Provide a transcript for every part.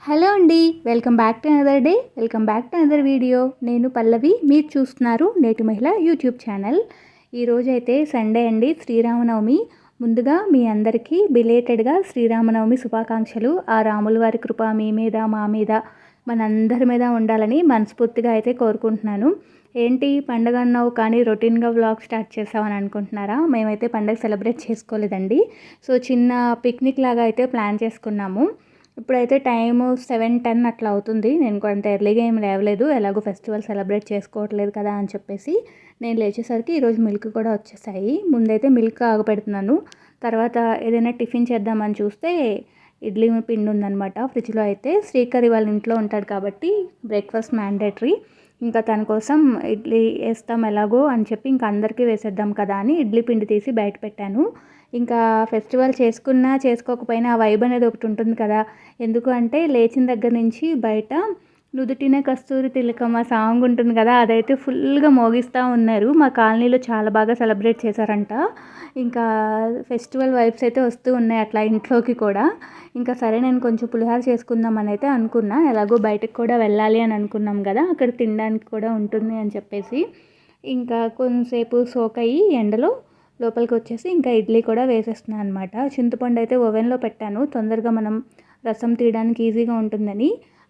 Hello అండి. Welcome back to another day. Welcome back to another video. నేను పల్లవి. మీరు చూస్తున్నారు నేటి మహిళ యూట్యూబ్ ఛానల్. ఈరోజైతే సండే అండి, శ్రీరామనవమి. ముందుగా మీ అందరికీ బిలేటెడ్గా శ్రీరామనవమి శుభాకాంక్షలు. ఆ రాముల వారి కృప మీ మీద, మా మీద, మనందరి మీద ఉండాలని మనస్ఫూర్తిగా అయితే కోరుకుంటున్నాను. ఏంటి పండగ అన్నావు కానీ రొటీన్గా వ్లాగ్ స్టార్ట్ చేసామని అనుకుంటున్నారా? మేమైతే పండగ సెలబ్రేట్ చేసుకోలేదండి. సో చిన్న పిక్నిక్ లాగా అయితే ప్లాన్ చేసుకున్నాము. ఇప్పుడైతే టైము 7:10 అట్లా అవుతుంది. నేను కూడా అంత ఎర్లీగా ఏం లేవలేదు, ఎలాగో ఫెస్టివల్ సెలబ్రేట్ చేసుకోవట్లేదు కదా అని చెప్పేసి. నేను లేచేసరికి ఈరోజు మిల్క్ కూడా వచ్చేసాయి. ముందైతే మిల్క్ ఆగపెడుతున్నాను. తర్వాత ఏదైనా టిఫిన్ చేద్దామని చూస్తే ఇడ్లీ పిండి ఉందనమాట ఫ్రిడ్జ్లో. అయితే శ్రీకర్ వాళ్ళ ఇంట్లో ఉంటాడు కాబట్టి బ్రేక్ఫాస్ట్ మ్యాండేటరీ. ఇంకా తన కోసం ఇడ్లీ వేస్తాం ఎలాగో అని చెప్పి ఇంకా అందరికీ వేసేద్దాం కదా అని ఇడ్లీ పిండి తీసి బయట పెట్టాను. ఇంకా ఫెస్టివల్ చేసుకున్నా చేసుకోకపోయినా ఆ వైబ్ అనేది ఒకటి ఉంటుంది కదా. ఎందుకు అంటే లేచిన దగ్గర నుంచి బయట నుదుటినే కస్తూరి తిలకమ్మ సాంగ్ ఉంటుంది కదా, అదైతే ఫుల్గా మోగిస్తూ ఉన్నారు. మా కాలనీలో చాలా బాగా సెలబ్రేట్ చేశారంట. ఇంకా ఫెస్టివల్ వైబ్స్ అయితే వస్తూ ఉన్నాయి అట్లా ఇంట్లోకి కూడా. ఇంకా సరే నేను కొంచెం పులిహోర చేసుకుందామని అయితే అనుకున్నా. ఎలాగో బయటకు కూడా వెళ్ళాలి అని అనుకున్నాం కదా, అక్కడ తినడానికి కూడా ఉంటుంది అని చెప్పేసి ఇంకా కొంతసేపు సోక్ అయ్యి ఎండలో లోపలికి వచ్చేసి ఇంకా ఇడ్లీ కూడా వేసేస్తున్నాను అనమాట. చింతపండు అయితే ఓవెన్లో పెట్టాను, తొందరగా మనం రసం తీయడానికి ఈజీగా ఉంటుందని.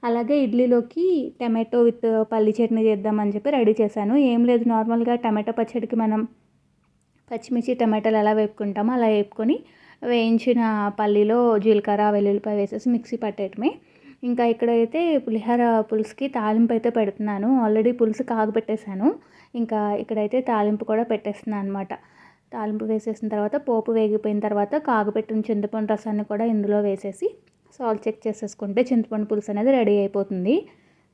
అలాగే ఇడ్లీలోకి టమాటో విత్ పల్లి చట్నీ చేద్దామని చెప్పి రెడీ చేశాను. ఏం లేదు, నార్మల్గా టమాటో పచ్చడికి మనం పచ్చిమిర్చి టమాటాలు ఎలా వేపుకుంటామో అలా వేపుకొని వేయించిన పల్లీలో జీలకర్ర వెల్లుల్లిపాయ వేసేసి మిక్సీ పట్టేయటమే. ఇంకా ఇక్కడైతే పులిహోర పులుసుకి తాలింపు అయితే పెడుతున్నాను. ఆల్రెడీ పులుసు కాగబెట్టేశాను. ఇంకా ఇక్కడైతే తాలింపు కూడా పెట్టేస్తున్నాను అనమాట. తాలింపు వేసేసిన తర్వాత పోపు వేగిపోయిన తర్వాత కాగబెట్టిన చింతపండు రసాన్ని కూడా ఇందులో వేసేసి సాల్ట్ చెక్ చేసేసుకుంటే చింతపండు పులుసు అనేది రెడీ అయిపోతుంది.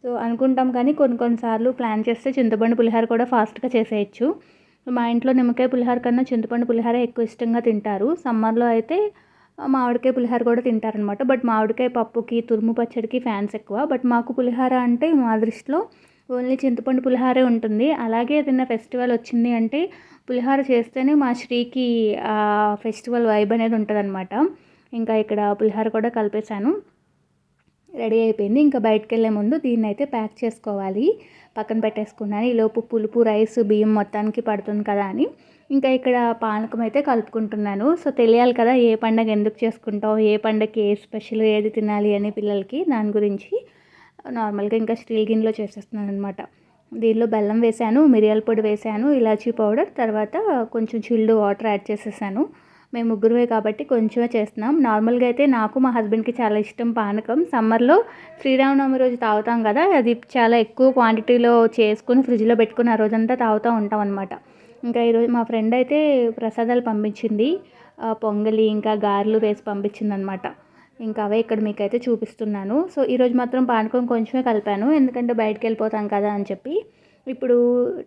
సో అనుకుంటాం కానీ కొన్నిసార్లు ప్లాన్ చేస్తే చింతపండు పులిహోర కూడా ఫాస్ట్గా చేసేయచ్చు. మా ఇంట్లో నిమ్మకాయ పులిహోర కన్నా చింతపండు పులిహోర ఎక్కువ ఇష్టంగా తింటారు. సమ్మర్లో అయితే మామిడికాయ పులిహోర కూడా తింటారనమాట. బట్ మామిడికాయ పప్పుకి తురుము పచ్చడికి ఫ్యాన్స్ ఎక్కువ. బట్ మాకు పులిహోర అంటే మా దృష్టిలో ఓన్లీ చింతపండు పులిహోరే ఉంటుంది. అలాగే ఏదైనా ఫెస్టివల్ వచ్చింది అంటే పులిహోర చేస్తేనే మా శ్రీకి ఫెస్టివల్ వైబ్ అనేది ఉంటుందన్నమాట. ఇంకా ఇక్కడ పులిహోర కూడా కలిపేశాను, రెడీ అయిపోయింది. ఇంకా బయటకు వెళ్ళే ముందు దీన్ని అయితే ప్యాక్ చేసుకోవాలి, పక్కన పెట్టేసుకున్నాను. ఈలోపు పులుపు రైస్ బియ్యం మొత్తానికి పడుతుంది కదా అని ఇంకా ఇక్కడ పానకం అయితే కలుపుకుంటున్నాను. సో తెలియాలి కదా ఏ పండగ ఎందుకు చేసుకుంటాం, ఏ పండగకి ఏ స్పెషల్ ఏది తినాలి అని పిల్లలకి, దాని గురించి నార్మల్గా ఇంకా స్టీల్ గిన్నెలో చేసేస్తున్నాను అనమాట. దీనిలో బెల్లం వేసాను, మిరియాల పొడి వేసాను, ఇలాచీ పౌడర్, తర్వాత కొంచెం చిల్డ్ వాటర్ యాడ్ చేసేసాను. మేము ముగ్గురువే కాబట్టి కొంచెమే చేస్తున్నాం. నార్మల్గా అయితే నాకు మా హస్బెండ్కి చాలా ఇష్టం పానకం. సమ్మర్లో శ్రీరామనవమి రోజు తాగుతాం కదా, అది చాలా ఎక్కువ క్వాంటిటీలో చేసుకుని ఫ్రిడ్జ్లో పెట్టుకుని ఆ రోజంతా తాగుతూ ఉంటాం అనమాట. ఇంకా ఈరోజు మా ఫ్రెండ్ అయితే ప్రసాదాలు పంపించింది, పొంగలి ఇంకా గారెలు వేసి పంపించింది అనమాట. ఇంకా అవే ఇక్కడ మీకైతే చూపిస్తున్నాను. సో ఈరోజు మాత్రం పానకం కొంచెమే కలిపాను, ఎందుకంటే బయటకు వెళ్ళిపోతాం కదా అని చెప్పి. ఇప్పుడు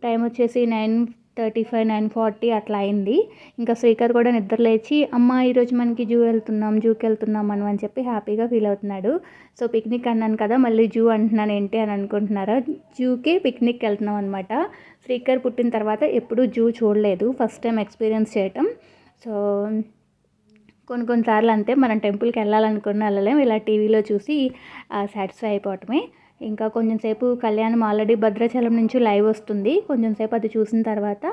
టైం వచ్చేసి 9:35 9:40 అట్లా అయింది. ఇంకా శ్రీకర్ కూడా నిద్ర లేచి అమ్మ ఈరోజు మనకి జూకి వెళ్తున్నాం మనం అని చెప్పి హ్యాపీగా ఫీల్ అవుతున్నాడు. సో పిక్నిక్ అన్నాను కదా, మళ్ళీ జూ అంటున్నాను ఏంటి అని అనుకుంటున్నారా, జూకి పిక్నిక్ వెళ్తున్నాం అనమాట. శ్రీకర్ పుట్టిన తర్వాత ఎప్పుడూ జూ చూడలేదు, ఫస్ట్ టైం ఎక్స్పీరియన్స్ చేయటం. సో కొన్నిసార్లు అంతే, మనం టెంపుల్కి వెళ్ళాలనుకున్న వెళ్ళలేం, ఇలా టీవీలో చూసి సాటిస్ఫై అయిపోవటమే. ఇంకా కొంచెం సేపు కళ్యాణం ఆల్రెడీ భద్రాచలం నుంచి లైవ్ వస్తుంది, కొంచెం సేపు అది చూసిన తర్వాత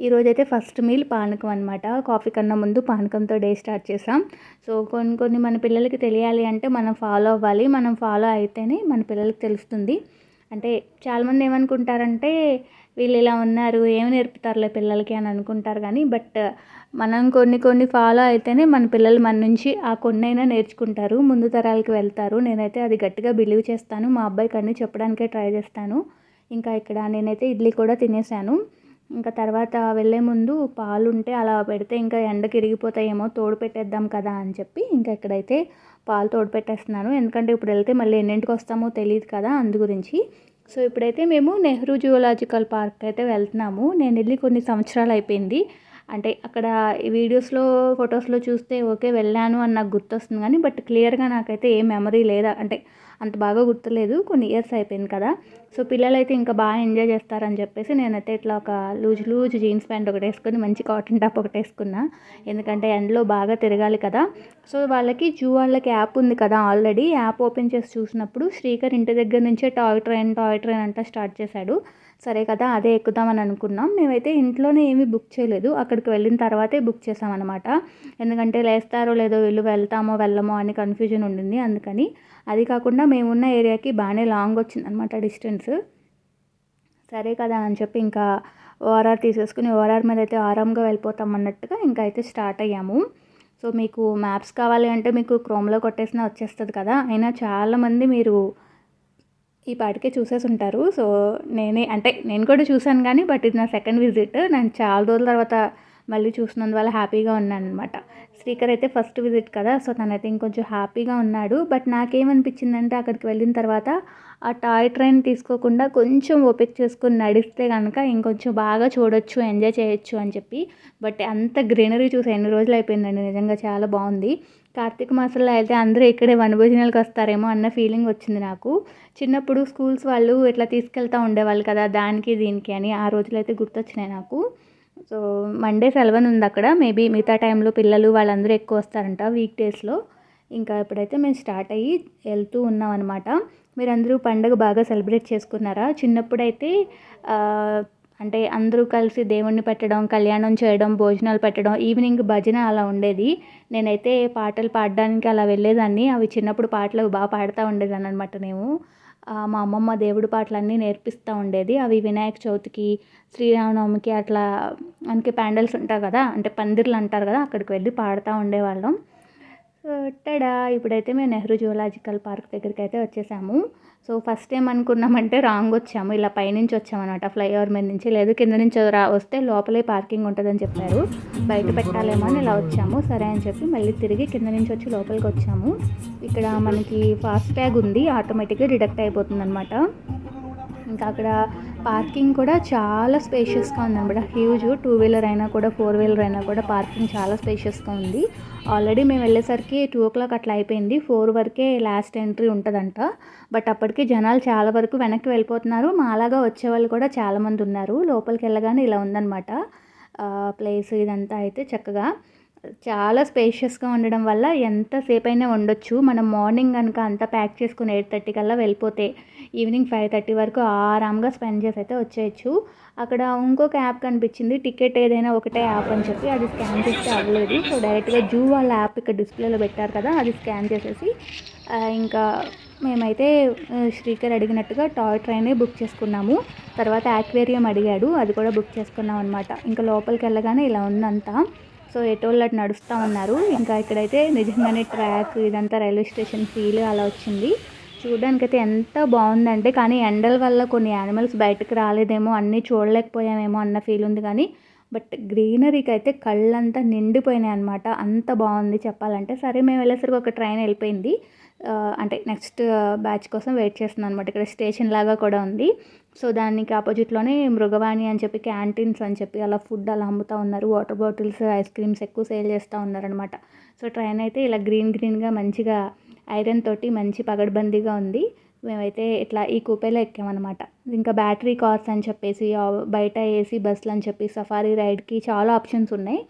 ఈరోజైతే ఫస్ట్ మీల్ పానకం అనమాట. కాఫీ కన్నా ముందు పానకంతో డే స్టార్ట్ చేసాం. సో కొన్ని మన పిల్లలకి తెలియాలి అంటే మనం ఫాలో అవ్వాలి, మనం ఫాలో అయితేనే మన పిల్లలకి తెలుస్తుంది. అంటే చాలామంది ఏమనుకుంటారంటే వీళ్ళు ఇలా ఉన్నారు ఏమి నేర్పుతారులే పిల్లలకి అని అనుకుంటారు కానీ, బట్ మనం కొన్ని ఫాలో అయితేనే మన పిల్లలు మన నుంచి ఆ కొన్నైనా నేర్చుకుంటారు, ముందు తరాలకి వెళ్తారు. నేనైతే అది గట్టిగా బిలీవ్ చేస్తాను, మా అబ్బాయికి అన్నీ చెప్పడానికే ట్రై చేస్తాను. ఇంకా ఇక్కడ నేనైతే ఇడ్లీ కూడా తినేసాను. ఇంకా తర్వాత వెళ్ళే ముందు పాలు ఉంటే అలా పెడితే ఇంకా ఎండకి ఇరిగిపోతాయేమో, తోడు పెట్టేద్దాం కదా అని చెప్పి ఇంకా ఇక్కడైతే పాలు తోడు పెట్టేస్తున్నాను. ఎందుకంటే ఇప్పుడు వెళ్తే మళ్ళీ ఎన్నింటికి వస్తామో తెలియదు కదా, అందు గురించి. సో ఇప్పుడైతే మేము నెహ్రూ జువలాజికల్ పార్క్ అయితే వెళ్తున్నాము. నేను వెళ్ళి కొన్ని సంవత్సరాలు అయిపోయింది. అంటే అక్కడ ఈ వీడియోస్లో ఫొటోస్లో చూస్తే ఓకే వెళ్ళాను అని నాకు గుర్తొస్తుంది కానీ, బట్ క్లియర్గా నాకైతే ఏ మెమరీ లేదా, అంటే అంత బాగా గుర్తులేదు, కొన్ని ఇయర్స్ అయిపోయింది కదా. సో పిల్లలైతే ఇంకా బాగా ఎంజాయ్ చేస్తారని చెప్పేసి నేనైతే ఇట్లా ఒక లూజ్ జీన్స్ ప్యాంట్ ఒకటి వేసుకొని మంచి కాటన్ టాప్ ఒకటి వేసుకున్నా, ఎందుకంటే ఎండలో బాగా తిరగాలి కదా. సో వాళ్ళకి జూ వాళ్ళకి యాప్ ఉంది కదా ఆల్రెడీ, యాప్ ఓపెన్ చేసి చూసినప్పుడు శ్రీకర్ ఇంటి దగ్గర నుంచే టాయ్ ట్రైన్ అంతా స్టార్ట్ చేశాడు. సరే కదా అదే ఎక్కుదామని అనుకున్నాం. మేమైతే ఇంట్లోనే ఏమీ బుక్ చేయలేదు, అక్కడికి వెళ్ళిన తర్వాతే బుక్ చేసామన్నమాట. ఎందుకంటే లేస్తారో లేదో వీళ్ళు వెళ్తామో వెళ్ళమో అని కన్ఫ్యూజన్ ఉండింది, అందుకని. అది కాకుండా మేమున్న ఏరియాకి బాగానే లాంగ్ వచ్చిందనమాట డిస్టెన్స్. సరే కదా అని చెప్పి ఇంకా ఓఆర్ఆర్ తీసేసుకుని ఓఆర్ఆర్ మీద అయితే ఆరాంగా వెళ్ళిపోతాం అన్నట్టుగా ఇంకా అయితే స్టార్ట్ అయ్యాము. సో మీకు మ్యాప్స్ కావాలి అంటే మీకు క్రోమ్లో కొట్టేసినా వచ్చేస్తుంది కదా. అయినా చాలామంది మీరు ఈ పాటికే చూసేసి ఉంటారు. సో నేను కూడా చూశాను కానీ బట్ ఇది నా సెకండ్ విజిట్. నేను చాలా రోజుల తర్వాత మళ్ళీ చూసినందువల్ల హ్యాపీగా ఉన్నాను అనమాట. శ్రీకర్ అయితే ఫస్ట్ విజిట్ కదా, సో తనైతే ఇంకొంచెం హ్యాపీగా ఉన్నాడు. బట్ నాకేమనిపించిందంటే అక్కడికి వెళ్ళిన తర్వాత ఆ టాయ్ ట్రైన్ తీసుకోకుండా కొంచెం ఓపిక చేసుకుని నడిస్తే కనుక ఇంకొంచెం బాగా చూడొచ్చు, ఎంజాయ్ చేయొచ్చు అని చెప్పి. బట్ అంత గ్రీనరీ చూసి ఎన్ని రోజులు అయిపోయిందండి, నిజంగా చాలా బాగుంది. కార్తీక మాసంలో అయితే అందరూ ఇక్కడే వనభోజనాలకు వస్తారేమో అన్న ఫీలింగ్ వచ్చింది నాకు. చిన్నప్పుడు స్కూల్స్ వాళ్ళు ఇట్లా తీసుకెళ్తూ ఉండేవాళ్ళు కదా దానికి దీనికి అని, ఆ రోజులు అయితే గుర్తొచ్చినాయి నాకు. సో మండే సెలవని ఉంది అక్కడ, మేబీ మిగతా టైంలో పిల్లలు వాళ్ళందరూ ఎక్కువ వస్తారంట వీక్ డేస్లో. ఇంకా ఇప్పుడైతే మేము స్టార్ట్ అయ్యి వెళ్తూ ఉన్నాం అనమాట. మీరందరూ పండుగ బాగా సెలబ్రేట్ చేసుకున్నారా? చిన్నప్పుడైతే అంటే అందరూ కలిసి దేవుణ్ణి పెట్టడం, కళ్యాణం చేయడం, భోజనాలు పెట్టడం, ఈవినింగ్ భజన అలా ఉండేది. నేనైతే పాటలు పాడడానికి అలా వెళ్ళేదాన్ని. అవి చిన్నప్పుడు పాటలు బాగా పాడుతూ ఉండేదాన్ని అనమాట నేను. మా అమ్మమ్మ దేవుడి పాటలన్నీ నేర్పిస్తూ ఉండేది. అవి వినాయక చవితికి, శ్రీరామనవమికి అట్లా మనకి ప్యాండల్స్ ఉంటాయి కదా, అంటే పందిర్లు అంటారు కదా, అక్కడికి వెళ్ళి పాడుతూ ఉండేవాళ్ళం. సో ఇప్పుడైతే మేము నెహ్రూ జువలాజికల్ పార్క్ దగ్గరికి అయితే వచ్చేసాము. సో ఫస్ట్ టైం అనుకున్నామంటే రాంగ్ వచ్చాము, ఇలా పైనుంచి వచ్చామన్నమాట ఫ్లైఓవర్ మీద నుంచి. లేదు కింద నుంచి వస్తే లోపలే పార్కింగ్ ఉంటుందని చెప్పారు, బయట పెట్టాలేమో అని ఇలా వచ్చాము. సరే అని చెప్పి మళ్ళీ తిరిగి కింద నుంచి వచ్చి లోపలికి వచ్చాము. ఇక్కడ మనకి ఫాస్ట్ ట్యాగ్ ఉంది, ఆటోమేటిక్గా డిడక్ట్ అయిపోతుంది అనమాట. ఇంకా అక్కడ పార్కింగ్ కూడా చాలా స్పేషియస్గా ఉందన్నమాట, హ్యూజ్. 2 వీలర్ అయినా కూడా 4 వీలర్ అయినా కూడా పార్కింగ్ చాలా స్పేషియస్గా ఉంది. ఆల్రెడీ మేము వెళ్ళేసరికి 2 o'clock అట్లా అయిపోయింది, 4 వరకే లాస్ట్ ఎంట్రీ ఉంటుందంట. బట్ అప్పటికి జనాలు చాలా వరకు వెనక్కి వెళ్ళిపోతున్నారు, మాలాగా వచ్చేవాళ్ళు కూడా చాలామంది ఉన్నారు. లోపలికి వెళ్ళగానే ఇలా ఉందన్నమాట ప్లేస్. ఇదంతా అయితే చక్కగా చాలా స్పేషియస్గా ఉండడం వల్ల ఎంతసేపు అయినా ఉండొచ్చు. మనం మార్నింగ్ కనుక అంతా ప్యాక్ చేసుకుని 8:30 కల్లా వెళ్ళిపోతే ఈవినింగ్ 5:30 వరకు ఆరాంగా స్పెండ్ చేసి అయితే వచ్చేయచ్చు. అక్కడ ఇంకొక యాప్ కనిపించింది, టికెట్ ఏదైనా ఒకటే యాప్ అని చెప్పి, అది స్కాన్ చేస్తే అవ్వలేదు. సో డైరెక్ట్గా జూ వాళ్ళ యాప్ ఇక్కడ డిస్ప్లేలో పెట్టారు కదా, అది స్కాన్ చేసేసి ఇంకా మేమైతే శ్రీకర్ అడిగినట్టుగా టాయ్ ట్రైనే బుక్ చేసుకున్నాము. తర్వాత యాక్వేరియం అడిగాడు, అది కూడా బుక్ చేసుకున్నాం అనమాట. ఇంకా లోపలికి వెళ్ళగానే ఇలా ఉందంతా. సో ఎటోళ్ళు అటు నడుస్తూ ఉన్నారు. ఇంకా ఇక్కడైతే నిజంగానే ట్రాక్ ఇదంతా రైల్వే స్టేషన్ ఫీల్ అలా వచ్చింది. చూడడానికైతే ఎంత బాగుందంటే, కానీ ఎండల వల్ల కొన్ని యానిమల్స్ బయటకు రాలేదేమో, అన్నీ చూడలేకపోయామేమో అన్న ఫీల్ ఉంది. కానీ బట్ గ్రీనరీకి అయితే కళ్ళంతా నిండిపోయినాయి అనమాట, అంత బాగుంది చెప్పాలంటే. సరే మేము వెళ్ళేసరికి ఒక ట్రైన్ వెళ్ళిపోయింది, అంటే నెక్స్ట్ బ్యాచ్ కోసం వెయిట్ చేస్తున్నాను అనమాట. ఇక్కడ స్టేషన్ లాగా కూడా ఉంది. సో దానికి ఆపోజిట్లోనే మృగవాణి అని చెప్పి, క్యాంటీన్స్ అని చెప్పి అలా ఫుడ్ అలా అమ్ముతూ ఉన్నారు. వాటర్ బాటిల్స్, ఐస్ క్రీమ్స్ ఎక్కువ సేల్ చేస్తూ ఉన్నారనమాట. సో ట్రైన్ అయితే ఇలా గ్రీన్గా మంచిగా ఐరన్ తోటి మంచి పగడ్బందీగా ఉంది. మేమైతే ఇట్లా ఈ కూపేలో ఎక్కామన్నమాట. ఇంకా బ్యాటరీ కార్స్ అని చెప్పేసి, బయట ఏసీ బస్సులు అని చెప్పి, సఫారీ రైడ్కి చాలా ఆప్షన్స్ ఉన్నాయి.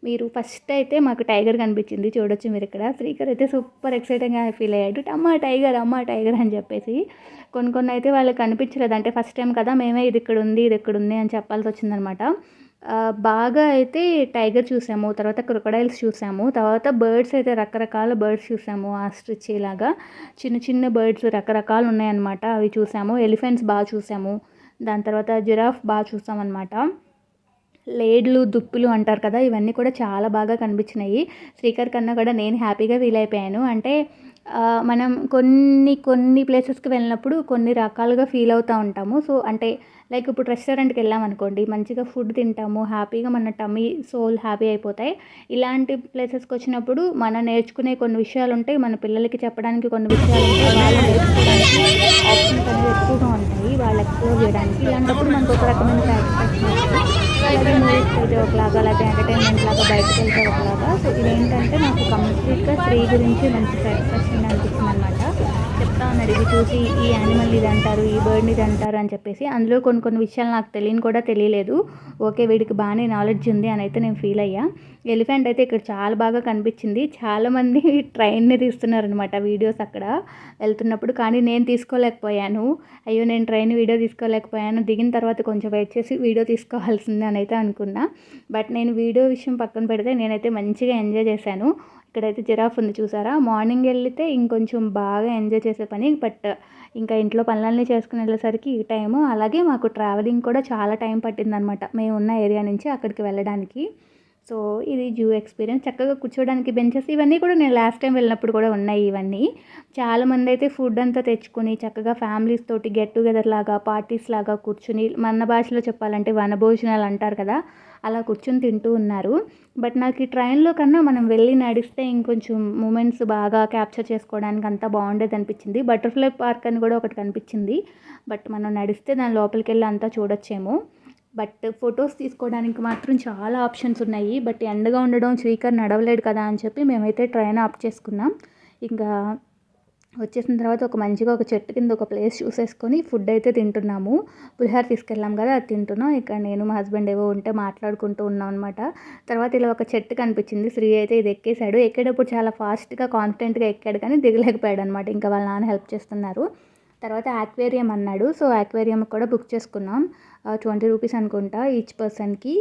మీరు ఫస్ట్ అయితే మాకు టైగర్ కనిపించింది, చూడొచ్చు మీరు ఇక్కడ. శ్రీకర్ అయితే సూపర్ ఎక్సైటింగ్గా ఫీల్ అయ్యాడు, అమ్మ టైగర్ అని చెప్పేసి. కొన్ని అయితే వాళ్ళకి కనిపించలేదు, అంటే ఫస్ట్ టైం కదా, మేమే ఇది ఇక్కడ ఉంది అని చెప్పాల్సి వచ్చిందనమాట. బాగా అయితే టైగర్ చూసాము, తర్వాత క్రొకడైల్స్ చూసాము, తర్వాత బర్డ్స్ అయితే రకరకాల బర్డ్స్ చూసాము. ఆస్ట్రిచ్ లాగా చిన్న బర్డ్స్ రకరకాలు ఉన్నాయన్నమాట, అవి చూసాము. ఎలిఫెంట్స్ బాగా చూసాము, దాని తర్వాత జిరాఫ్ బాగా చూసామన్నమాట. లేడ్లు, దుప్పులు అంటారు కదా, ఇవన్నీ కూడా చాలా బాగా కనిపించినాయి. శ్రీకర్ కన్నా కూడా నేను హ్యాపీగా ఫీల్ అయిపోయాను. అంటే మనం కొన్ని ప్లేసెస్కి వెళ్ళినప్పుడు కొన్ని రకాలుగా ఫీల్ అవుతూ ఉంటాము. సో అంటే లైక్ ఇప్పుడు రెస్టారెంట్కి వెళ్ళామనుకోండి, మంచిగా ఫుడ్ తింటాము, హ్యాపీగా మన టమ్మీ సోల్ హ్యాపీ అయిపోతాయి. ఇలాంటి ప్లేసెస్కి వచ్చినప్పుడు మనం నేర్చుకునే కొన్ని విషయాలు ఉంటాయి, మన పిల్లలకి చెప్పడానికి కొన్ని విషయాలు ఉంటాయి, వాళ్ళు నేర్చుకోవడానికి ఆప్షన్స్ అనేవి ఎక్కువగా ఉంటాయి, వాళ్ళు ఎక్స్ప్లోర్ చేయడానికి. ఇలాంటప్పుడు మనకు ఒక రకమైన సాటిస్ఫాక్షన్ వస్తుంది. అలాగే మూవీస్కి వెళ్తే ఒకలాగా, అలాగే ఎంటర్టైన్మెంట్ లాగా బయటకు వెళ్తే ఒకలాగా. సో ఇదేంటంటే నాకు కంప్లీట్గా శ్రీ గురించి మంచి సాటిస్ఫాక్షన్ అనిపించింది అనమాట. చెప్తా ఉన్నాడు చెప్తున్నారు, ఇది చూసి ఈ యానిమల్ ఇది అంటారు, ఈ బర్డ్ని ఇది అంటారు అని చెప్పేసి. అందులో కొన్ని కొన్ని విషయాలు నాకు కూడా తెలియలేదు. ఓకే, వీడికి బాగానే నాలెడ్జ్ ఉంది అని అయితే నేను ఫీల్ అయ్యా. ఎలిఫెంట్ అయితే ఇక్కడ చాలా బాగా కనిపించింది. చాలామంది ట్రైన్ని తీస్తున్నారనమాట వీడియోస్ అక్కడ వెళ్తున్నప్పుడు, కానీ నేను తీసుకోలేకపోయాను. అయ్యో, నేను ట్రైన్ వీడియో తీసుకోలేకపోయాను, దిగిన తర్వాత కొంచెం వెయిట్ చేసి వీడియో తీసుకోవాల్సిందే అని అయితే అనుకున్నా. బట్ నేను వీడియో విషయం పక్కన పెడితే నేనైతే మంచిగా ఎంజాయ్ చేశాను. ఇక్కడైతే జిరాఫ్ ఉంది చూసారా. మార్నింగ్ వెళ్తే ఇంకొంచెం బాగా ఎంజాయ్ చేసే పని, బట్ ఇంకా ఇంట్లో పనులన్నీ చేసుకుని వెళ్ళేసరికి ఈ టైము. అలాగే మాకు ట్రావెలింగ్ కూడా చాలా టైం పట్టిందనమాట మేము ఉన్న ఏరియా నుంచి అక్కడికి వెళ్ళడానికి. సో ఇది జూ ఎక్స్పీరియన్స్. చక్కగా కూర్చోడానికి బెంచెస్ ఇవన్నీ కూడా నేను లాస్ట్ టైం వెళ్ళినప్పుడు కూడా ఉన్నాయి ఇవన్నీ. చాలామంది అయితే ఫుడ్ అంతా తెచ్చుకొని చక్కగా ఫ్యామిలీస్ తోటి గెట్ టుగెదర్ లాగా, పార్టీస్ లాగా కూర్చుని, మన భాషలో చెప్పాలంటే వనభోజనాలు అంటారు కదా, అలా కూర్చొని తింటూ ఉన్నారు. బట్ నాకు ఈ ట్రైన్లో కన్నా మనం వెళ్ళి నడిస్తే ఇంకొంచెం మూమెంట్స్ బాగా క్యాప్చర్ చేసుకోవడానికి అంతా బాగుండేది అనిపించింది. బటర్ఫ్లై పార్క్ అని కూడా ఒకటి కనిపించింది. బట్ మనం నడిస్తే దాని లోపలికి వెళ్ళి అంతా చూడొచ్చేమో. బట్ ఫొటోస్ తీసుకోవడానికి మాత్రం చాలా ఆప్షన్స్ ఉన్నాయి. బట్ ఎండగా ఉండడం, శ్రీకర్ నడవలేడు కదా అని చెప్పి మేమైతే ట్రైన్ ఆప్ చేసుకున్నాం. ఇంకా వచ్చేసిన తర్వాత మంచిగా ఒక చెట్టు కింద ఒక ప్లేస్ చూసేసుకొని ఫుడ్ అయితే తింటున్నాము. పులిహోర తీసుకెళ్ళాం కదా, అది తింటున్నాం. ఇక్కడ నేను మా హస్బెండ్ ఏవో ఉంటే మాట్లాడుకుంటూ ఉన్నాం అనమాట. తర్వాత ఇలా ఒక చెట్టు కనిపించింది. శ్రీ అయితే ఇది ఎక్కేశాడు. ఎక్కేటప్పుడు చాలా ఫాస్ట్గా కాన్ఫిడెంట్గా ఎక్కాడు, కానీ దిగలేకపోయాడు అనమాట. ఇంకా వాళ్ళ నాన్న హెల్ప్ చేస్తున్నారు. తర్వాత యాక్వేరియం అన్నాడు. సో యాక్వేరియం కూడా బుక్ చేసుకున్నాం. 20 రూపీస్ అనుకుంటా ఈచ్ పర్సన్కి.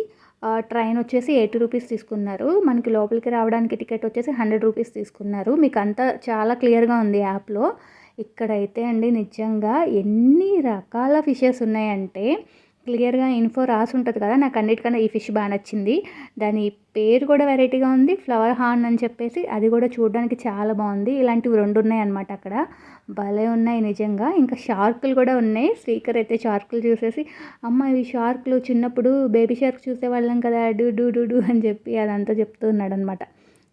ట్రైన్ వచ్చేసి 80 రూపీస్ తీసుకున్నారు. మనకి లోపలికి రావడానికి టికెట్ వచ్చేసి 100 రూపీస్ తీసుకున్నారు. మీకు అంతా చాలా క్లియర్గా ఉంది యాప్లో. ఇక్కడైతే అండి నిజంగా ఎన్ని రకాల ఫిషెస్ ఉన్నాయంటే క్లియర్గా ఇన్ఫో రాసి ఉంటుంది కదా. నాకు అన్నిటికన్నా ఈ ఫిష్ బాగా నచ్చింది. దాని పేరు కూడా వెరైటీగా ఉంది, ఫ్లవర్ హార్న్ అని చెప్పేసి. అది కూడా చూడడానికి చాలా బాగుంది. ఇలాంటివి 2 ఉన్నాయి అన్నమాట అక్కడ. భలే ఉన్నాయి నిజంగా. ఇంకా షార్కులు కూడా ఉన్నాయి. శ్రీకర్ అయితే షార్కులు చూసేసి, అమ్మ ఇవి షార్కులు, చిన్నప్పుడు బేబీ షార్క్ చూసేవాళ్ళం కదా, డూ డూ డూ డూ అని చెప్పి అదంతా చెప్తూ ఉన్నాడు అనమాట.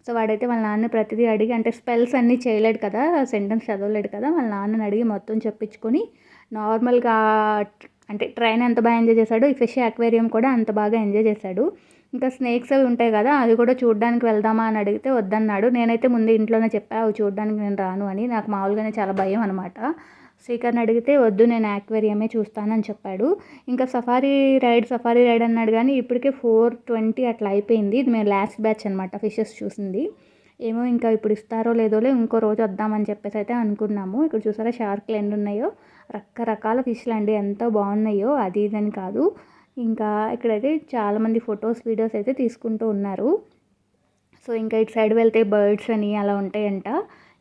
సో వాడైతే వాళ్ళ నాన్న ప్రతిదీ అడిగి, అంటే స్పెల్స్ అన్నీ చేయలేడు కదా, సెంటెన్స్ చదవలేడు కదా, వాళ్ళ నాన్నని అడిగి మొత్తం చెప్పించుకొని నార్మల్గా అంటే ట్రైన్ ఎంత బాగా ఎంజాయ్ చేశాడు, ఈ ఫిష్ అక్వేరియం కూడా అంత బాగా ఎంజాయ్ చేశాడు. ఇంకా స్నేక్స్ అవి ఉంటాయి కదా, అవి కూడా చూడడానికి వెళ్దామా అని అడిగితే వద్దన్నాడు. నేనైతే ముందు ఇంట్లోనే చెప్పా అవి చూడడానికి నేను రాను అని. నాకు మామూలుగానే చాలా భయం అనమాట. శ్రీకర్ని అడిగితే వద్దు, నేను యాక్వేరియమే చూస్తానని చెప్పాడు. ఇంకా సఫారీ రైడ్ అన్నాడు, కానీ ఇప్పటికే 420 అట్లా అయిపోయింది. ఇది మేము లాస్ట్ బ్యాచ్ అనమాట ఫిషెస్ చూసింది. ఏమో ఇంకా ఇప్పుడు ఇస్తారో లేదోలే, ఇంకో రోజు వద్దామని చెప్పేసి అయితే అనుకున్నాము. ఇక్కడ చూసారా షార్క్లు ఎన్ని ఉన్నాయో, రకరకాల ఫిష్లు అండి, ఎంత బాగున్నాయో. అది ఇదని కాదు. ఇంకా ఇక్కడైతే చాలామంది ఫొటోస్ వీడియోస్ అయితే తీసుకుంటూ ఉన్నారు. సో ఇంకా ఇటు సైడ్ వెళ్తే బర్డ్స్ అని అలా ఉంటాయంట.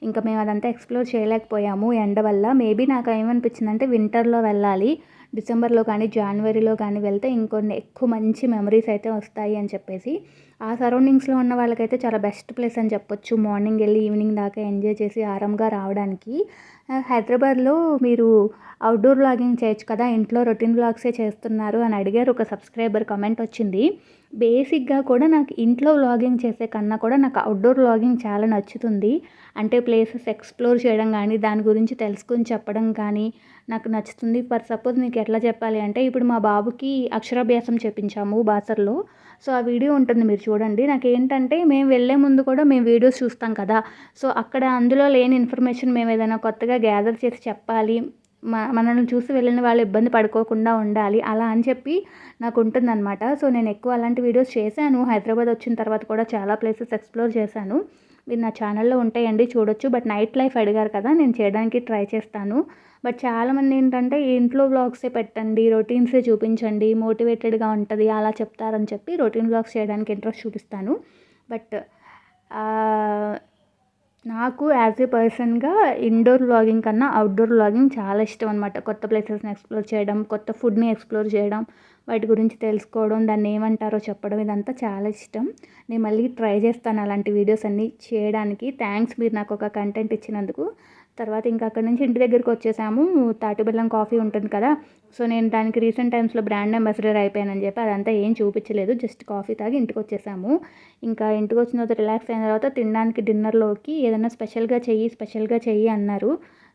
ఇంకా మేము అదంతా ఎక్స్ప్లోర్ చేయలేకపోయాము ఎండ వల్ల. మేబీ నాకు ఏమనిపించిందంటే వింటర్లో వెళ్ళాలి, డిసెంబర్లో కానీ జనవరిలో కానీ వెళ్తే ఇంకొన్ని ఎక్కువ మంచి మెమరీస్ అయితే వస్తాయి అని చెప్పేసి. ఆ సరౌండింగ్స్లో ఉన్న వాళ్ళకైతే చాలా బెస్ట్ ప్లేస్ అని చెప్పొచ్చు. మార్నింగ్ వెళ్ళి ఈవినింగ్ దాకా ఎంజాయ్ చేసి ఆరాంగా రావడానికి. హైదరాబాద్లో మీరు అవుట్డోర్ వ్లాగింగ్ చేయొచ్చు కదా, ఇంట్లో రొటీన్ వ్లాగ్సే చేస్తున్నారు అని అడిగారు ఒక సబ్స్క్రైబర్, కమెంట్ వచ్చింది. బేసిక్గా కూడా నాకు ఇంట్లో వ్లాగింగ్ చేసే కన్నా కూడా నాకు అవుట్డోర్ వ్లాగింగ్ చాలా నచ్చుతుంది. అంటే ప్లేసెస్ ఎక్స్ప్లోర్ చేయడం కానీ, దాని గురించి తెలుసుకొని చెప్పడం కానీ నాకు నచ్చుతుంది. ఫర్ సపోజ్ మీకు ఎట్లా చెప్పాలి అంటే, ఇప్పుడు మా బాబుకి అక్షరాభ్యాసం చేపించాము బాసర్లో. సో ఆ వీడియో ఉంటుంది, మీరు చూడండి. నాకేంటంటే మేము వెళ్ళే ముందు కూడా మేము వీడియోస్ చూస్తాం కదా, సో అక్కడ అందులో లేని ఇన్ఫర్మేషన్ మేము ఏదైనా కొత్తగా గ్యాదర్ చేసి చెప్పాలి, మనల్ని చూసి వెళ్ళిన వాళ్ళు ఇబ్బంది పడుకోకుండా ఉండాలి అలా అని చెప్పి నాకు ఉంటుందన్నమాట. సో నేను ఎక్కువ అలాంటి వీడియోస్ చేశాను. హైదరాబాద్ వచ్చిన తర్వాత కూడా చాలా ప్లేసెస్ ఎక్స్ప్లోర్ చేశాను. మీరు నా ఛానల్లో ఉంటాయండి, చూడొచ్చు. బట్ నైట్ లైఫ్ అడిగారు కదా, నేను చేయడానికి ట్రై చేస్తాను. బట్ చాలామంది ఏంటంటే ఇంట్లో వ్లాగ్సే పెట్టండి, రొటీన్సే చూపించండి, మోటివేటెడ్గా ఉంటుంది అలా చెప్తారని చెప్పి రొటీన్ వ్లాగ్స్ చేయడానికి ఇంట్రెస్ట్ చూపిస్తాను. బట్ నాకు యాజ్ ఏ పర్సన్గా ఇండోర్ వ్లాగింగ్ కన్నా అవుట్డోర్ వ్లాగింగ్ చాలా ఇష్టం అనమాట. కొత్త ప్లేసెస్ని ఎక్స్ప్లోర్ చేయడం, కొత్త ఫుడ్ని ఎక్స్ప్లోర్ చేయడం, వాటి గురించి తెలుసుకోవడం, దాన్ని ఏమంటారో చెప్పడం, ఇదంతా చాలా ఇష్టం. నేను మళ్ళీ ట్రై చేస్తాను అలాంటి వీడియోస్ అన్నీ చేయడానికి. థ్యాంక్స్ మీరు నాకు ఒక కంటెంట్ ఇచ్చినందుకు. తర్వాత ఇంకా అక్కడ నుంచి ఇంటి దగ్గరికి వచ్చేసాము. తాటిబెల్లం కాఫీ ఉంటుంది కదా, సో నేను దానికి రీసెంట్ టైమ్స్లో బ్రాండ్ అంబాసిడర్ అయిపోయానని చెప్పి అదంతా ఏం చూపించలేదు, జస్ట్ కాఫీ తాగి ఇంటికి వచ్చేసాము. ఇంకా ఇంటికి వచ్చిన తర్వాత రిలాక్స్ అయిన తర్వాత తినడానికి డిన్నర్లోకి ఏదైనా స్పెషల్గా చెయ్యి అన్నారు.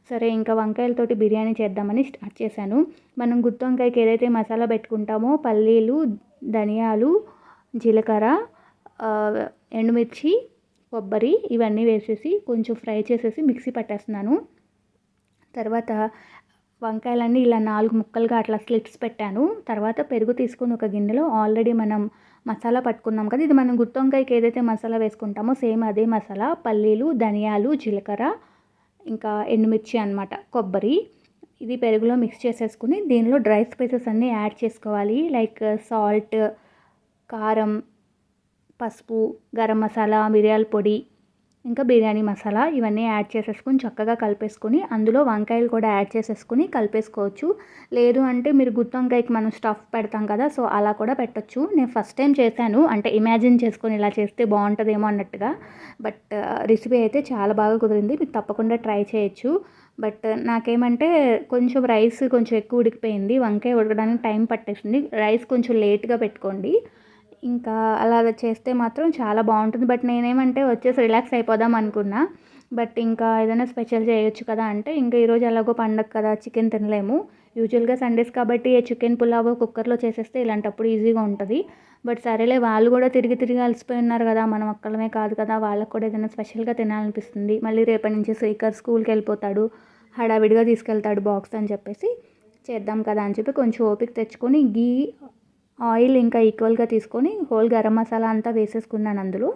సరే ఇంకా వంకాయలతోటి బిర్యానీ చేద్దామని స్టార్ట్ చేశాను. మనం గుత్తి వంకాయకి ఏదైతే మసాలా పెట్టుకుంటామో పల్లీలు, ధనియాలు, జీలకర్ర, ఎండుమిర్చి, కొబ్బరి ఇవన్నీ వేసేసి కొంచెం ఫ్రై చేసేసి మిక్సీ పట్టేస్తున్నాను. తర్వాత వంకాయలన్నీ ఇలా 4 ముక్కలుగా అట్లా స్లిట్స్ పెట్టాను. తర్వాత పెరుగు తీసుకొని ఒక గిన్నెలో ఆల్రెడీ మనం మసాలా పట్టుకున్నాం కదా! ఇది మనం గుత్తి వంకాయకి ఏదైతే మసాలా వేసుకుంటామో సేమ్ అదే మసాలా. పల్లీలు, ధనియాలు, జీలకర్ర, ఇంకా ఎండుమిర్చి అనమాట, కొబ్బరి. ఇది పెరుగులో మిక్స్ చేసేసుకుని దీనిలో డ్రై స్పైసెస్ అన్నీ యాడ్ చేసుకోవాలి. లైక్ సాల్ట్, కారం, పసుపు, గరం మసాలా, మిరియాల పొడి, ఇంకా బిర్యానీ మసాలా ఇవన్నీ యాడ్ చేసేసుకొని చక్కగా కలిపేసుకొని అందులో వంకాయలు కూడా యాడ్ చేసేసుకొని కలిపేసుకోవచ్చు. లేదు అంటే మీరు గుత్తి వంకాయకి మనం స్టఫ్ పెడతాం కదా, సో అలా కూడా పెట్టొచ్చు. నేను ఫస్ట్ టైం చేశాను, అంటే ఇమాజిన్ చేసుకొని ఇలా చేస్తే బాగుంటుందేమో అన్నట్టుగా. బట్ రెసిపీ అయితే చాలా బాగా కుదిరింది. మీరు తప్పకుండా ట్రై చేయొచ్చు. బట్ నాకేమంటే కొంచెం రైస్ కొంచెం ఎక్కువ ఉడికిపోయింది, వంకాయ ఉడకడానికి టైం పట్టేసింది. రైస్ కొంచెం లేట్గా పెట్టుకోండి. ఇంకా అలా చేస్తే మాత్రం చాలా బాగుంటుంది. బట్ నేనేమంటే వచ్చేసి రిలాక్స్ అయిపోదాం అనుకున్నా. బట్ ఇంకా ఏదైనా స్పెషల్ చేయొచ్చు కదా అంటే, ఇంకా ఈరోజు ఎలాగో పండగ కదా, చికెన్ తినలేము. యూజువల్గా సండేస్ కాబట్టి చికెన్ పులావ్ కుక్కర్లో చేసేస్తే ఇలాంటప్పుడు ఈజీగా ఉంటుంది. బట్ సరేలే, వాళ్ళు కూడా తిరిగి తిరిగి అలసిపోయి ఉన్నారు కదా, మనం ఒక్కళ్ళమే కాదు కదా, వాళ్ళకు కూడా ఏదైనా స్పెషల్గా తినాలనిపిస్తుంది. మళ్ళీ రేపటి నుంచి శ్రీకర్ స్కూల్కి వెళ్ళిపోతాడు, హడావిడిగా తీసుకెళ్తాడు బాక్స్ అని చెప్పేసి చేద్దాం కదా అని చెప్పి కొంచెం ఓపిక తెచ్చుకొని గీ, ఆయిల్ ఇంకా ఈక్వల్గా తీసుకొని హోల్ గరం మసాలా అంతా వేసేసుకున్నాను. అందులో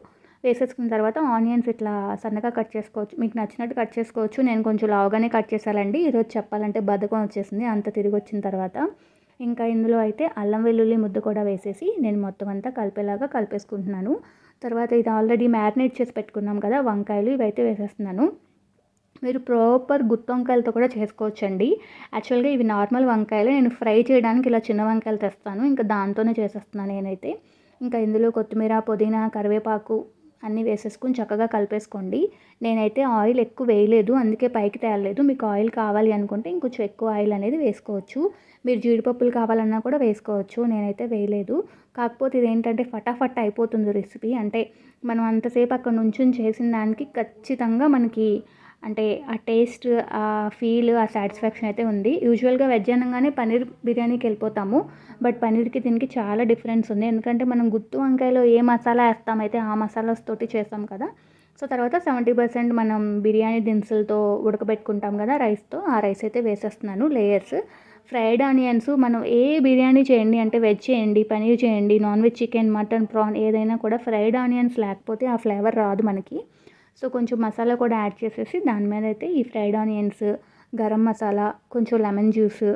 వేసేసుకున్న తర్వాత ఆనియన్స్ ఇట్లా సన్నగా కట్ చేసుకోవచ్చు, మీకు నచ్చినట్టు కట్ చేసుకోవచ్చు. నేను కొంచెం లావుగానే కట్ చేశానండి ఈరోజు, చెప్పాలంటే బద్ధకం వచ్చేసింది అంత తిరిగి వచ్చిన తర్వాత. ఇంకా ఇందులో అయితే అల్లం వెల్లుల్లి ముద్ద కూడా వేసేసి నేను మొత్తం అంతా కలిపేలాగా కలిపేసుకుంటున్నాను. తర్వాత ఇది ఆల్రెడీ మ్యారినేట్ చేసి పెట్టుకున్నాం కదా వంకాయలు, ఇవైతే వేసేస్తున్నాను. మీరు ప్రాపర్ గుత్తి వంకాయలతో కూడా చేసుకోవచ్చండి. యాక్చువల్గా ఇవి నార్మల్ వంకాయలు, నేను ఫ్రై చేయడానికి ఇలా చిన్న వంకాయలు తెస్తాను, ఇంకా దాంతోనే చేసేస్తున్నాను నేనైతే. ఇంకా ఇందులో కొత్తిమీర, పుదీనా, కరివేపాకు అన్నీ వేసేసుకుని చక్కగా కలిపేసుకోండి. నేనైతే ఆయిల్ ఎక్కువ వేయలేదు, అందుకే పైకి తేలలేదు. మీకు ఆయిల్ కావాలి అనుకుంటే ఇంకొంచెం ఎక్కువ ఆయిల్ అనేది వేసుకోవచ్చు. మీరు జీడిపప్పులు కావాలన్నా కూడా వేసుకోవచ్చు, నేనైతే వేయలేదు. కాకపోతే ఇదేంటంటే ఫటాఫట్ అయిపోతుంది రెసిపీ. అంటే మనం అంతసేపు అక్కడ నుంచుని చేసిన దానికి ఖచ్చితంగా మనకి అంటే ఆ టేస్ట్, ఆ ఫీల్, ఆ సాటిస్ఫాక్షన్ అయితే ఉంది. యూజువల్గా వెజ్ అనగానే పన్నీర్ బిర్యానీకి వెళ్ళిపోతాము. బట్ పన్నీర్కి దీనికి చాలా డిఫరెన్స్ ఉంది. ఎందుకంటే మనం గుత్తి వంకాయలో ఏ మసాలా వేస్తామైతే ఆ మసాలాస్ తోటి చేస్తాం కదా. సో తర్వాత 70% మనం బిర్యానీ దినుసులతో ఉడకబెట్టుకుంటాం కదా రైస్తో, ఆ రైస్ అయితే వేసేస్తున్నాను లేయర్స్. ఫ్రైడ్ ఆనియన్స్ మనం ఏ బిర్యానీ చేయండి, అంటే వెజ్ చేయండి, పన్నీర్ చేయండి, non veg chicken, mutton, prawn ఏదైనా కూడా ఫ్రైడ్ ఆనియన్స్ లేకపోతే ఆ ఫ్లేవర్ రాదు మనకి. సో కొంచెం మసాలా కూడా యాడ్ చేసేసి దాని మీద అయితే ఈ ఫ్రైడ్ ఆనియన్స్, గరం మసాలా, కొంచెం లెమన్ జ్యూస్,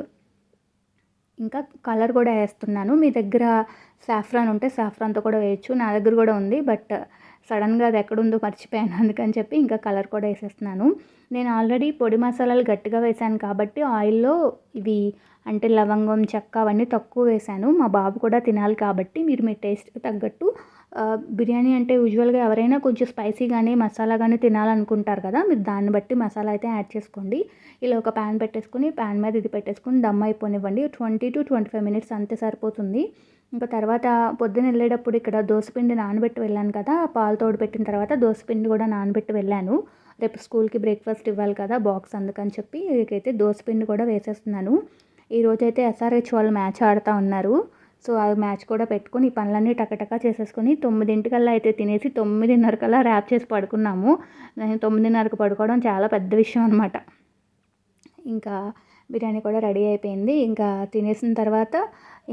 ఇంకా కలర్ కూడా వేస్తున్నాను. మీ దగ్గర సాఫ్రాన్ ఉంటే సాఫ్రాన్తో కూడా వేయచ్చు, నా దగ్గర కూడా ఉంది. బట్ సడన్గా అది ఎక్కడుందో మర్చిపోయాను, అందుకని చెప్పి ఇంకా కలర్ కూడా వేసేస్తున్నాను. నేను ఆల్రెడీ పొడి మసాలాలు గట్టిగా వేసాను కాబట్టి ఆయిల్లో ఇవి అంటే లవంగం, చెక్క అవన్నీ తక్కువ వేసాను. మా బాబు కూడా తినాలి కాబట్టి మీరు మీ టేస్ట్కి తగ్గట్టు బిర్యానీ అంటే యూజువల్గా ఎవరైనా కొంచెం స్పైసీ కానీ మసాలా కానీ తినాలనుకుంటారు కదా, మీరు దాన్ని బట్టి మసాలా అయితే యాడ్ చేసుకోండి. ఇలా ఒక ప్యాన్ పెట్టేసుకుని ప్యాన్ మీద ఇది పెట్టేసుకుని దమ్ అయిపోనివ్వండి. 20 to 25 minutes అంతే సరిపోతుంది. ఇంకా తర్వాత పొద్దున వెళ్ళేటప్పుడు ఇక్కడ దోసపిండి నానబెట్టి వెళ్ళాను కదా, పాలు తోడు పెట్టిన తర్వాత దోసపిండి కూడా నానబెట్టి వెళ్ళాను. రేపు స్కూల్కి బ్రేక్ఫాస్ట్ ఇవ్వాలి కదా బాక్స్, అందుకని చెప్పి ఇకైతే దోసపిండి కూడా వేసేస్తున్నాను. ఈరోజైతే SRH వాళ్ళు మ్యాచ్ ఆడుతూ ఉన్నారు. సో ఆ మ్యాచ్ కూడా పెట్టుకొని ఈ పనులన్నీ టకటకా చేసేసుకొని 9 అయితే తినేసి 9:30 ర్యాప్ చేసి పడుకున్నాము. నేను 9:30కి పడుకోవడం చాలా పెద్ద విషయం అనమాట. ఇంకా బిర్యానీ కూడా రెడీ అయిపోయింది. ఇంకా తినేసిన తర్వాత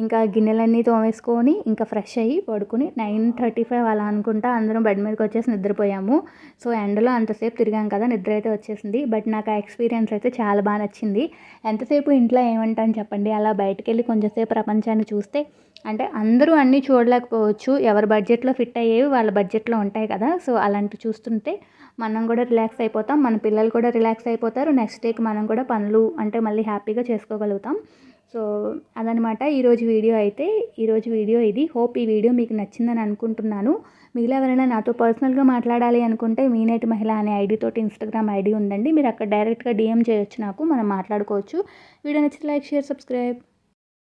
ఇంకా గిన్నెలన్నీ తోమేసుకొని ఇంకా ఫ్రెష్ అయ్యి పడుకుని 9:35 అలా అనుకుంటా అందరం బెడ్ మీదకి వచ్చేసి నిద్రపోయాము. సో ఎండలో అంతసేపు తిరిగాం కదా, నిద్ర అయితే వచ్చేసింది. బట్ నాకు ఆ ఎక్స్పీరియన్స్ అయితే చాలా బాగా నచ్చింది. ఎంతసేపు ఇంట్లో ఏమంటాను చెప్పండి, అలా బయటకు వెళ్ళి కొంచెంసేపు ప్రపంచాన్ని చూస్తే, అంటే అందరూ అన్నీ చూడలేకపోవచ్చు, ఎవరి బడ్జెట్లో ఫిట్ అయ్యేవి వాళ్ళ బడ్జెట్లో ఉంటాయి కదా. సో అలాంటివి చూస్తుంటే మనం కూడా రిలాక్స్ అయిపోతాం, మన పిల్లలు కూడా రిలాక్స్ అయిపోతారు. నెక్స్ట్ డేకి మనం కూడా పనులు అంటే మళ్ళీ హ్యాపీగా చేసుకోగలుగుతాం. సో అదనమాట ఈరోజు వీడియో అయితే. ఈరోజు వీడియో ఇది. హోప్ ఈ వీడియో మీకు నచ్చిందని అనుకుంటున్నాను. మీలో ఎవరైనా నాతో పర్సనల్గా మాట్లాడాలి అనుకుంటే మీనేటి మహిళ అనే ఐడితోటి ఇన్స్టాగ్రామ్ ఐడి ఉందండి, మీరు అక్కడ డైరెక్ట్గా DM చేయొచ్చు నాకు, మనం మాట్లాడుకోవచ్చు. వీడియో నచ్చితే లైక్, షేర్, సబ్స్క్రైబ్.